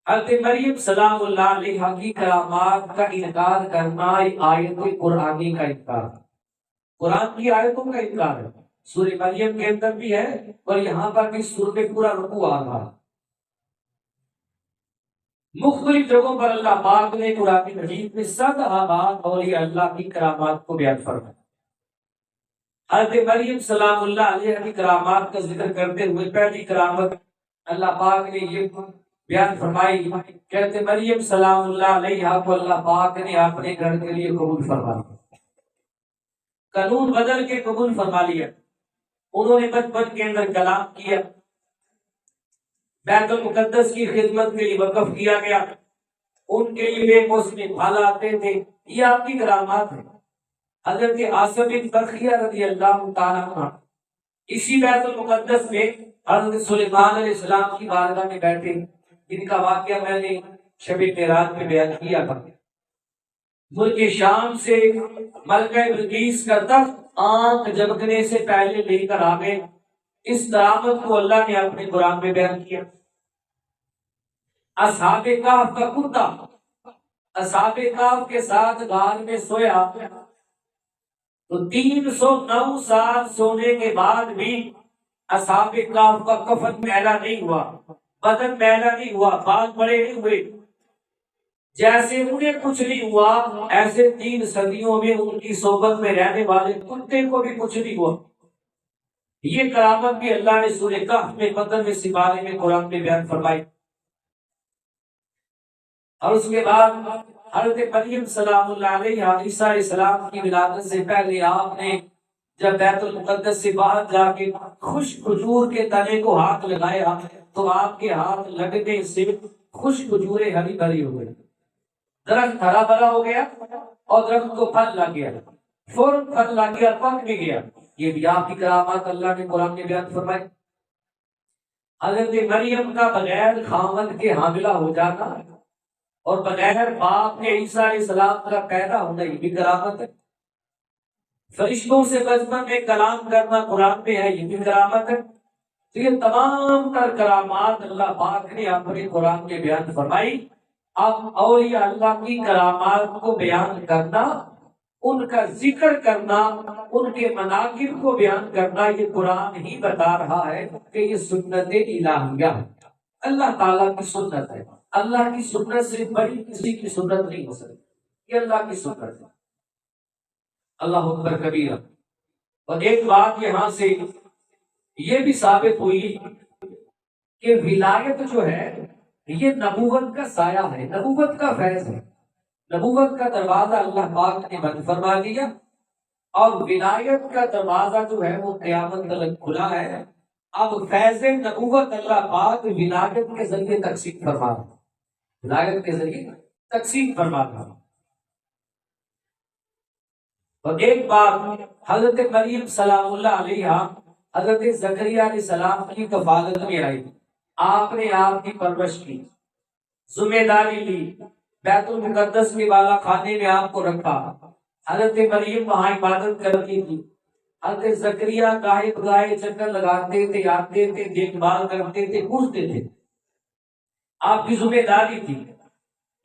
حضرت مریم سلام اللہ علیہ کی کرامات کا انکار کرنا آیت قرآنی کا انکار ہے، قرآن کی آیتوں کا انکار ہے۔ سورہ مریم کے اندر بھی ہے اور یہاں پر بھی سورہ میں پورا رکوع آ رہا ہے، مختلف جگہوں پر اللہ پاک نے قرآن مجید میں 100 بار اولیاء اللہ کی کرامات کو بیان فرمایا۔ حضرت مریم سلام اللہ علیہ کی کرامات کا ذکر کرتے ہوئے پہلی کرامت اللہ پاک نے یہ بیان فرمائی، کہتے مریم سلام اللہ علیہ کو اللہ پاک نے اپنے گھر کے لیے قبول فرما لیا، قانون بدل کے قبول فرما لیا۔ انہوں نے بچپن کے اندر کلام کیا، بیت المقدس کی خدمت کے لیے وقف کیا گیا، ان کے لیے موسمی پھل آتے تھے، یہ آپ کی کرامات ہے۔ حضرت آصف بن برخیہ رضی اللہ تعالیٰ عنہ اسی بیت المقدس میں حضرت سلیمان علیہ السلام کی بارگاہ میں بیٹھے، جن کا واقعہ میں نے شب معراج میں بیان کیا تھا۔ ملک شام سے ملکہ بلقیس کا تخت آنکھ جھپکنے سے پہلے لے کر آ گئے، اس کرامت کو اللہ نے اپنے قرآن میں بیان کیا۔ اصحاب کہف کا کتا اصحاب کہف کے ساتھ غار میں سویا تو 309 سال سونے کے بعد بھی اصحاب کہف کا کفن میلا نہیں ہوا، بدن میلا نہیں ہوا، بال بڑے نہیں ہوئے، جیسے انہیں کچھ نہیں ہوا ایسے 3 صدیوں میں ان کی صحبت میں رہنے والے کتے کو بھی کچھ نہیں ہوا۔ یہ کرامت بھی اللہ نے سورہ کہف میں 15ویں پارے میں قرآن میں بیان فرمائی۔ اور اس کے بعد حضرت مریم سلام اللہ علیہ عیسیٰ علیہ السلام کی ولادت سے پہلے آپ نے جب بیت المقدس سے باہر جا کے خوش کھجور کے تنے کو ہاتھ لگایا تو آپ کے ہاتھ لگنے سے خوش کھجوریں ہری بھری ہو گئی، درخت ہرا بھرا ہو گیا اور درخت کو پھل لگ گیا، فوراً پھل لگ گیا، پک بھی گیا۔ یہ بھی آپ کی کرامات اللہ نے قرآن میں بیان فرمائی۔ حضرت مریم کا بغیر خامد کے حاملہ ہو جانا اور بغیر باپ کے عیسیٰ علیہ السلام کا پیدا ہونا، یہ بھی کرامت ہے۔ فرشتوں سے بچپن میں کلام کرنا قرآن میں ہے، یہ بھی کرامت ہے۔ تو یہ تمام تر کرامات اللہ پاک نے اپنے قرآن میں بیان فرمائی۔ اب اولیاء اللہ کی کرامات کو بیان کرنا، ان کا ذکر کرنا، ان کے مناقب کو بیان کرنا، یہ قرآن ہی بتا رہا ہے کہ یہ سنت الہیہ ہے، اللہ تعالیٰ کی سنت ہے۔ اللہ کی سنت سے بڑی کسی کی سنت نہیں ہو سکتی، یہ اللہ کی سنت ہے۔ اللہ اکبر کبیرہ۔ اور ایک بات یہاں سے یہ بھی ثابت ہوئی کہ ولایت جو ہے یہ نبوت کا سایہ ہے، نبوت کا فیض ہے، نبوت کا دروازہ اللہ پاک نے بند فرما دیا اور ولایت کا دروازہ جو ہے وہ قیامت تک کھلا ہے۔ اب فیض نبوت اللہ پاک ولایت کے ذریعے تقسیم فرما رہا، ولایت کے ذریعے تقسیم فرما رہا۔ اور ایک بار حضرت مریم سلام اللہ علیہ حضرت زکریا علیہ السلام کی کفالت میں آئی، آپ نے آپ کی پرورش کی، ذمہ داری لی، بیت المقدس کے بالا خانے میں آپ کو رکھا۔ حضرت مریم وہاں عبادت کرتی تھی، حضرت زکریا گاہے بگاہے چکر لگاتے تھے، آتے تھے، دیکھ بھال کرتے تھے، پوچھتے تھے، آپ کی ذمہ داری تھی۔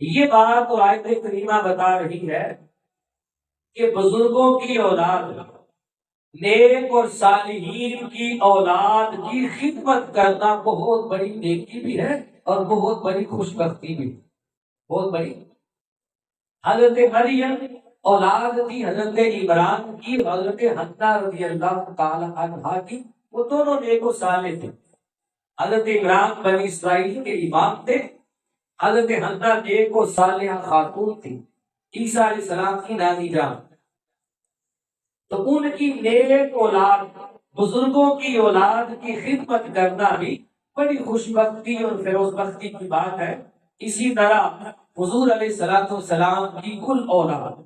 یہ بات تو آیت کریمہ بتا رہی ہے کہ بزرگوں کی اولاد، نیک اور صالحین کی اولاد کی خدمت کرنا بہت بڑی نیکی بھی ہے اور بہت بڑی خوش بختی بھی، بہت بڑی۔ حضرت مریم اولاد تھی حضرت عمران کی، حضرت حنہ رضی اللہ تعالی عنہا کی، وہ دونوں نیک و صالح تھے۔ حضرت عمران بنی اسرائیل کے امام تھے، حضرت حنہ نیک و صالحہ خاتون تھی، عیسیٰ علیہ السلام کی نانی جان۔ تو ان کی نیک اولاد، بزرگوں کی اولاد کی خدمت کرنا بھی بڑی خوش بختی اور فیروز بختی کی بات ہے۔ اسی طرح حضور علیہ السلام کی کل اولاد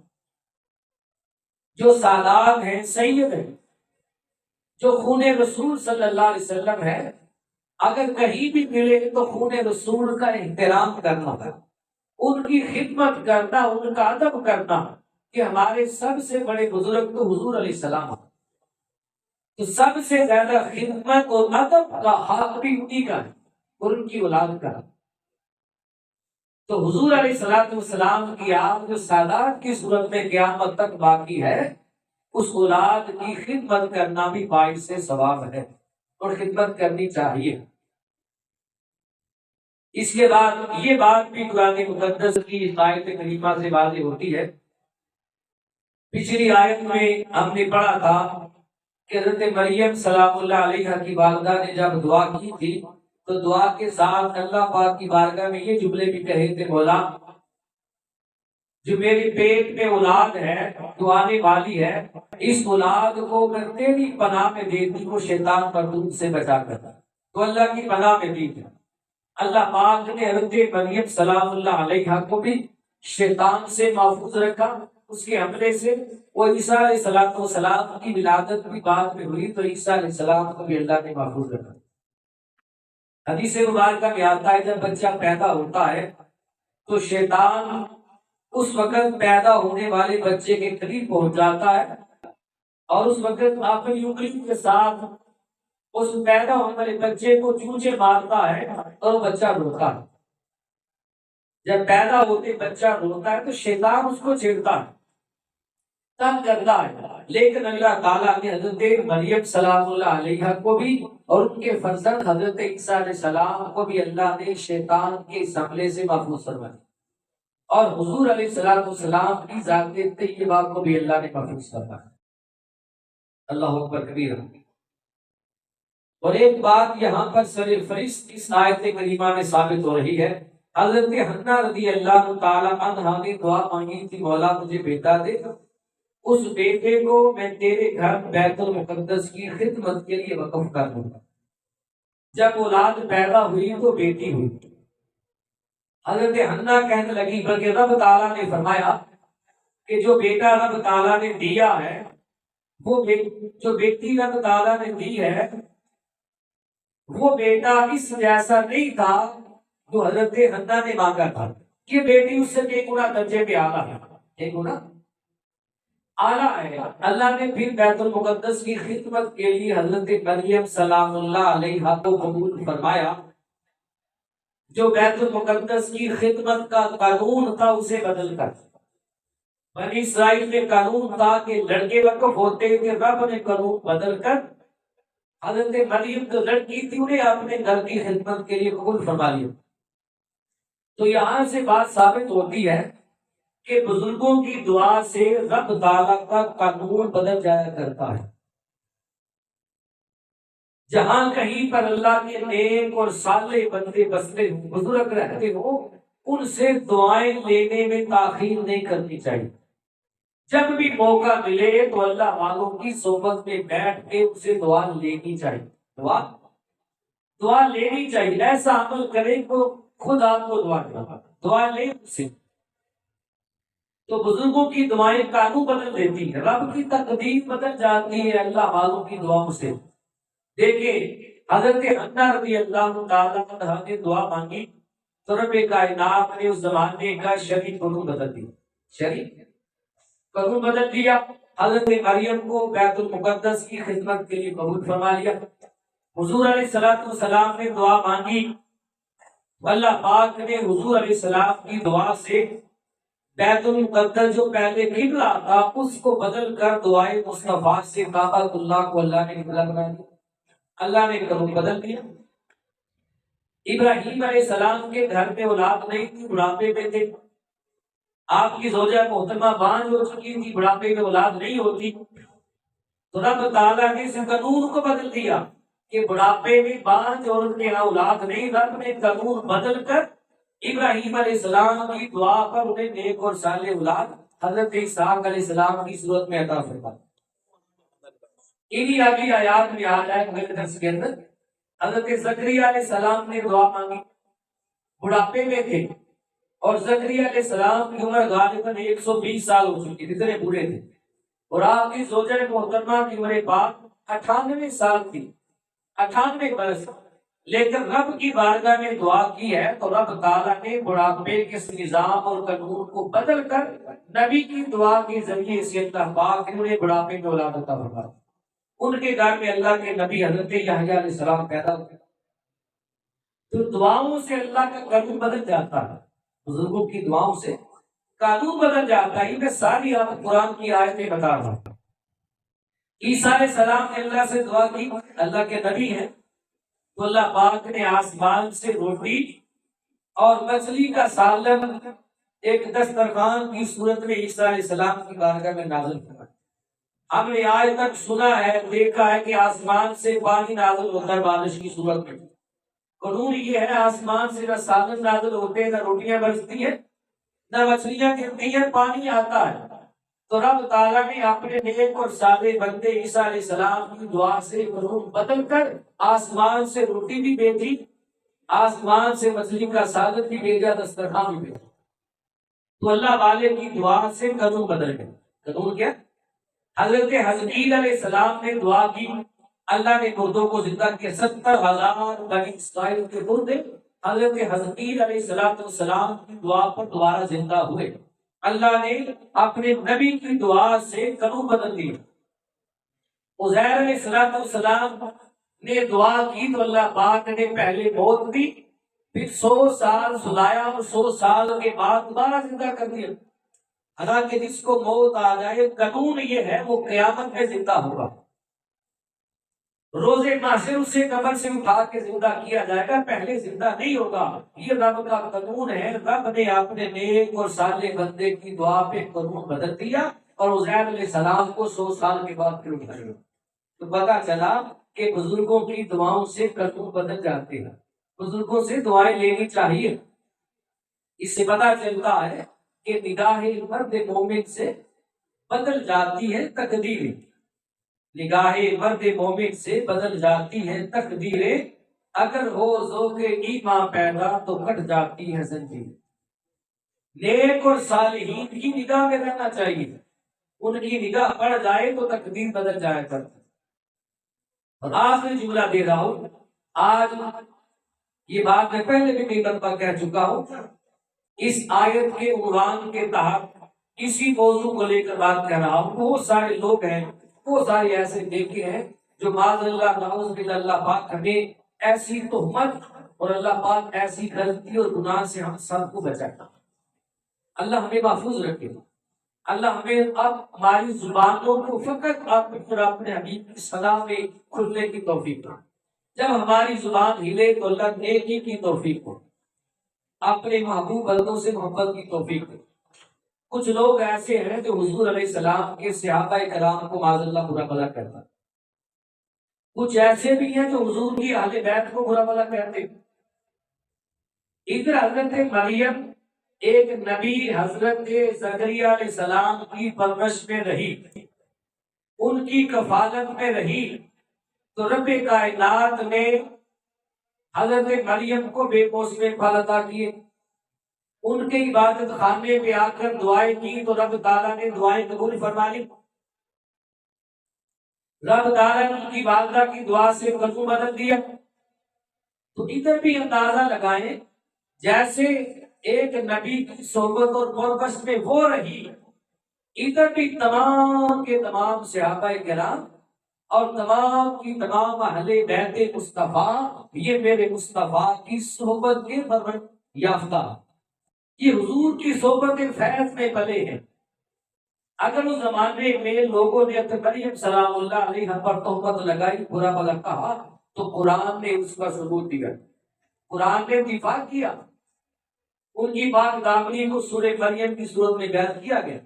جو سادات ہیں، سید ہیں، جو خون رسول صلی اللہ علیہ وسلم ہے، اگر کہیں بھی ملے تو خون رسول کا احترام کرنا ہے، ان کی خدمت کرنا، ان کا ادب کرنا، کہ ہمارے سب سے بڑے بزرگ تو حضور علیہ السلام ہیں، تو سب سے زیادہ خدمت اور ادب کا حق بھی انہی کا ہے اور ان کی اولاد کا۔ تو حضور علیہ السلام کی آپ جو سادات کی صورت میں قیامت تک باقی ہے، اس اولاد کی خدمت کرنا بھی باعث ثواب ہے اور خدمت کرنی چاہیے۔ اس کے بعد یہ بات بھی قرآن مقدس کی آیت کریمہ سے واضح ہوتی ہے۔ پچھلی آیت میں ہم نے پڑھا تھا کہ حضرت مریم سلام اللہ علیہ کی والدہ نے جب دعا کی تھی تو دعا کے ساتھ اللہ پاک کی بارگاہ میں یہ جملے بھی کہے تھے، مولا جو میرے پیٹ میں اولاد ہے، جو آنے والی ہے، اس اولاد کو میں تیری پناہ میں دیتی ہوں، شیطان مردود سے بچا کر۔ تو اللہ کی پناہ میں دی تھی۔ اللہ پاک نے حضرت مریم سلام اللہ علیہ کو بھی شیطان سے محفوظ رکھا، اس کے حملے سے۔ وہ عیسیٰ علیہ السلام کی ولادت بھی بعد میں ہوئی تو عیسیٰ علیہ السلام کو بھی اللہ نے محفوظ رکھا۔ حدیث مبارکہ میں آتا ہے جب بچہ پیدا ہوتا ہے تو شیطان اس وقت پیدا ہونے والے بچے کے قریب پہنچ جاتا ہے اور اس وقت اپنی انگلی کے ساتھ اس پیدا ہونے والے بچے کو چونچے مارتا ہے اور وہ بچہ روتا ہے۔ جب پیدا ہوتے بچہ روتا ہے تو شیطان اس کو چھیڑتا ہے، تنگ کرتا ہے، لیکن اللہ تعالیٰ نے حضرت مریم سلام اللہ علیہ کو بھی اور ان کے فرزند حضرت عیسیٰ علیہ السلام کو بھی اللہ نے شیطان کے اس حملے سے محفوظ فرمایا، اور حضور علیہ السلام کی ذات طیبہ کو بھی اللہ نے محفوظ فرمایا۔ اللہ اکبر کبیرہ۔ اور ایک بات یہاں پر سر فہرست اس آیت کریمہ میں ثابت ہو رہی ہے حضرت حنا رضی اللہ تعالی عنہا نے دعا مانگی تھی، مولا مجھے بیٹا دے، اس بیٹے کو میں تیرے گھر بیت المقدس کی خدمت کے لیے وقف کر دوں گا۔ جب اولاد پیدا ہوئی تو بیٹی ہوئی، حضرت حنا کہنے لگی، بلکہ رب تعالیٰ نے فرمایا کہ جو بیٹا رب تعالیٰ نے دیا ہے، وہ جو بیٹی رب تعالیٰ نے دی ہے، وہ بیٹا اس جیسا نہیں تھا جو حضرت حنا نے مانگا تھا۔ یہ بیٹی اس سے ایک گنا درجے پہ اعلیٰ ہے، ایک گنا اعلیٰ ہے۔ اللہ نے پھر بیت المقدس کی خدمت کے لیے حضرت مریم سلام اللہ علیہا کو قبول فرمایا۔ جو بیت المقدس کی خدمت کا قانون تھا اسے بدل کر، بنی اسرائیل میں قانون تھا کہ لڑکے وقف ہوتے تھے، رب نے قانون بدل کر حضرت مریم جو لڑکی تھی انہیں اپنے گھر کی خدمت کے لیے قبول فرما لیا۔ تو یہاں سے بات ثابت ہوتی ہے کہ بزرگوں کی دعا سے رب تعالیٰ کا قانون بدل جایا کرتا ہے۔ جہاں کہیں پر اللہ کے نیک اور صالح بندے بستے ہوں، بزرگ رہتے ہوں، ان سے دعائیں لینے میں تاخیر نہیں کرنی چاہیے۔ جب بھی موقع ملے تو اللہ والوں کی صحبت میں بیٹھ کے اسے دعا لینی چاہیے، دعا لینی چاہیے۔ ایسا عمل کرے تو خود آپ کو دعا لے سے تو بزرگوں کی دعائیں قانون بدل دیتی ہے، رب کی تقدیر بدل جاتی ہے اللہ والوں کی دعاؤں سے۔ دیکھیں حضرت حنا رضی اللہ تعالیٰ عنہا نے دعا مانگی تو رب کائنات نے اس زمانے کا شرعی قانون بدل دیا، شرعی قانون بدل دیا۔ حضرت مریم کو بیت المقدس کی خدمت کے لیے قبول فرما لیا۔ حضور علیہ السلام نے دعا مانگی، اللہ پاک نے حضور علیہ السلام کی دعا سے بیت المقدس جو پہلے قبلہ تھا اس کو بدل کر دعائے مصطفیٰ سے کعبۃ اللہ کو اللہ نے قبلہ بنا دیا، اللہ نے قانون بدل دیا۔ ابراہیم علیہ السلام کے گھر میں اولاد نہیں تھی، بڑھاپے میں تھے، آپ کی زوجہ محترمہ بانجھ ہو چکی تھی، بڑھاپے میں اولاد نہیں ہوتی، تو رب تعالیٰ نے اس قانون کو بدل دیا کہ بڑھاپے میں بانجھ عورت کے اولاد نہیں، رب نے قانون بدل کر ابراہیم علیہ السلام کی دعا پر انہیں نیک اور صالح اولاد حضرت اسحاق علیہ السلام کی صورت میں عطا فرمائی۔ انہی اگلی آیات میں آ جائے میرے درس کے اندر، حضرت زکریا علیہ السلام نے دعا مانگی، بڑھاپے میں تھے، اور زکریا علیہ السلام کی عمر غالباً 120 سال ہو چکی تھی، اتنے بوڑھے تھے، اور آپ کی زوجہ محترمہ کی عمر پاک 98 سال تھی، 98 برس، لیکن رب کی بارگاہ میں دعا کی ہے تو رب تعالیٰ نے بڑھاپے کے نظام اور قانون کو بدل کر نبی کی دعا کے ذریعے سے اللہ پاک نے انہیں بڑھاپے میں اولاد عطا فرمائی۔ ان کے گھر میں اللہ کے نبی حضرت یحییٰ علیہ السلام پیدا ہوئے۔ تو دعاؤں سے اللہ کا قانون بدل جاتا ہے، بزرگوں کی دعاؤں سے قانون بدل جاتا ہے۔ میں ساری آپ قرآن کی آیتیں بتا رہا ہوں۔ عیسیٰ علیہ السلام نے اللہ سے دعا کی، اللہ کے نبی ہیں، تو اللہ پاک نے آسمان سے روٹی اور مچھلی کا سالن ایک دسترخوان کی صورت میں عیسیٰ علیہ السلام کی بارگاہ میں نازل کیا۔ ہم نے آج تک سنا ہے، دیکھا ہے کہ آسمان سے پانی نازل ہوتا ہے بارش کی صورت میں۔ قانون یہ ہے آسمان سے نہ سالن نازل ہوتے، نہ روٹیاں برستی ہیں، نہ مچھلیاں گرتی ہیں، پانی آتا ہے۔ تو رب تعالیٰ نے اپنے نیک اور صالح بندے عیسیٰ علیہ السلام کی دعا سے قانون بدل کر آسمان سے روٹی بھی بھیجی، آسمان سے مچھلی کا سالن بھی بھیجا، دسترخوان بھی بھیجا۔ تو اللہ والے کی دعا سے قانون بدل گئے۔ قانون کیا؟ حضرت حزقیل علیہ السلام نے دعا کی، اللہ نے مردوں کو زندہ کیا۔ 70,000 بنی اسرائیل کے مردے حضرت حزقیل علیہ السلام کی دعا پر دوبارہ زندہ ہوئے۔ اللہ نے اپنے نبی کی دعا سے قانون بدل دیا۔ عزیر علیہ السلام نے دعا کی تو اللہ پاک نے پہلے موت دی، پھر 100 سال سلایا اور 100 سال کے بعد دوبارہ زندہ کر دیا۔ حالانکہ جس کو موت آ جائے قانون یہ ہے وہ قیامت میں زندہ ہوگا، روز محشر اسے قبر سے اٹھا کے زندہ کیا جائے گا، پہلے زندہ نہیں ہوگا۔ یہ رب کا قانون ہے۔ رب نے اپنے نیک اور صالح بندے کی دعا پہ قانون بدل دیا اور عزیر علیہ السلام کو 100 سال کے بعد پھر اٹھایا۔ تو پتا چلا کہ بزرگوں کی دعاؤں سے قانون بدل جاتے ہیں، بزرگوں سے دعائیں لینی چاہیے۔ اس سے پتہ چلتا ہے کہ نگاہ مرد مومن سے بدل جاتی ہے تقدیریں، نگاہ مرد مومن سے بدل جاتی ہے تقدیریں، اگر ہو ذوق ایمان پیدا تو کٹ جاتی ہے زنجیریں۔ نیک اور صالحین کی نگاہ میں رہنا چاہیے، ان کی نگاہ پڑ جائے تو تقدیر بدل جایا کرتی۔ اور آخری جملہ دے رہا ہوں، آج یہ بات میں پہلے بھی کئی مرتبہ کہہ چکا ہوں، اس آیت کے عنوان کے تحت اسی موضوع کو لے کر بات کر رہا ہوں۔ بہت سارے لوگ ہیں، بہت سارے ایسے دیکھے ہیں جو معاذ اللہ نعوذ باللہ، اللہ پاک ہمیں ایسی تہمت اور اللہ پاک ایسی غلطی اور گناہ سے ہم سب کو بچاتا، اللہ ہمیں محفوظ رکھے، اللہ ہمیں اب ہماری زبانوں کو فقط اپنے حبیب کی صلاح میں کھلنے کی توفیق دے۔ جب ہماری زبان ہلے تو اللہ نیکی کی توفیق ہو، اپنے محبوب بندوں سے محبت کی توفیق دے۔ کچھ لوگ ایسے ہیں جو حضور علیہ السلام کے صحابہ کرام کو معاذ اللہ برا بھلا کہتا، کچھ ایسے بھی ہیں جو حضور کی اہل بیت کو برا بھلا کہتے۔ ادھر حضرت مریم ایک نبی حضرت زکریا علیہ السلام کی پرورش میں رہی، ان کی کفالت میں رہی، تو رب کائنات نے حضرت مریم کو بے موسم پھل عطا کیے، ان کے عبادت خانے پہ آ کر دعائیں کی تو رب تعالیٰ نے دعائیں قبول فرما لی، رب تعالیٰ نے ان کی والدہ کی دعا سے وضو بدل دیا۔ تو ادھر بھی اندازہ لگائیں، جیسے ایک نبی کی صحبت اور پرورش میں وہ رہی، ادھر بھی تمام کے تمام صحابہ کرام اور تمام کی تمام اہل بیت مصطفیٰ، یہ میرے مصطفیٰ کی صحبت کے پرورش یافتہ، یہ حضور کی صحبت فیض میں پلے ہیں۔ اگر اس زمانے میں لوگوں نے مریم سلام اللہ علیہ پر تہمت لگائی، برا بھلا کہا، تو قرآن نے اس کا ثبوت دیا، قرآن نے دفاع کیا، ان کی پاک دامنی کو سورہ مریم کی صورت میں بیان کیا گیا۔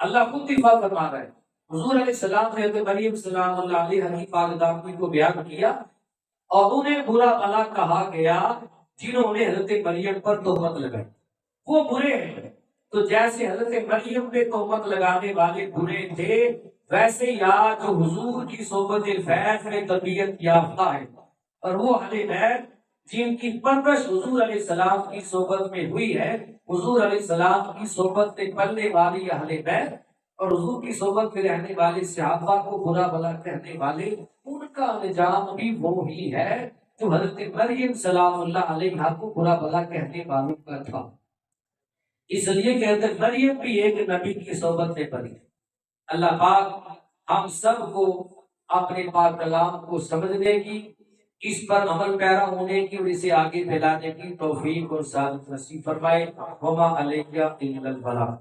اللہ خود دفاع فرما رہا ہے، حضور علیہ السلام نے حضرت مریم سلام اللہ علیہ کی پاک دامنی کو بیان کیا، اور انہیں برا بھلا کہا گیا جنہوں نے حضرت مریم پر تہمت لگائی، وہ برے ہیں۔ تو جیسے حضرت مریم پہ تہمت لگانے والے برے تھے، ویسے یا جو حضور کی صحبت فیض میں تربیت یافتہ ہے، اور وہ اہل بیت جن کی پرورش حضور علیہ السلام کی صحبت میں ہوئی ہے، حضور علیہ السلام کی صحبت میں پلنے والی اہل بیت اور حضور کی صحبت میں رہنے والے صحابہ کو برا بھلا کہنے والے، ان کا انجام بھی وہی ہے جو حضرت مریم سلام اللہ علیہ کو برا بھلا کہنے والوں کا تھا۔ اس لیے کہتے ہیں مریم بھی ایک نبی کی صحبت میں پڑی۔ اللہ پاک ہم سب کو اپنے پاک کلام کو سمجھنے کی، اس پر عمل پیرا ہونے کی اور اسے آگے پھیلانے کی توفیق اور سعادت نصیب فرمائے۔ وما علیہ الا البلاغ۔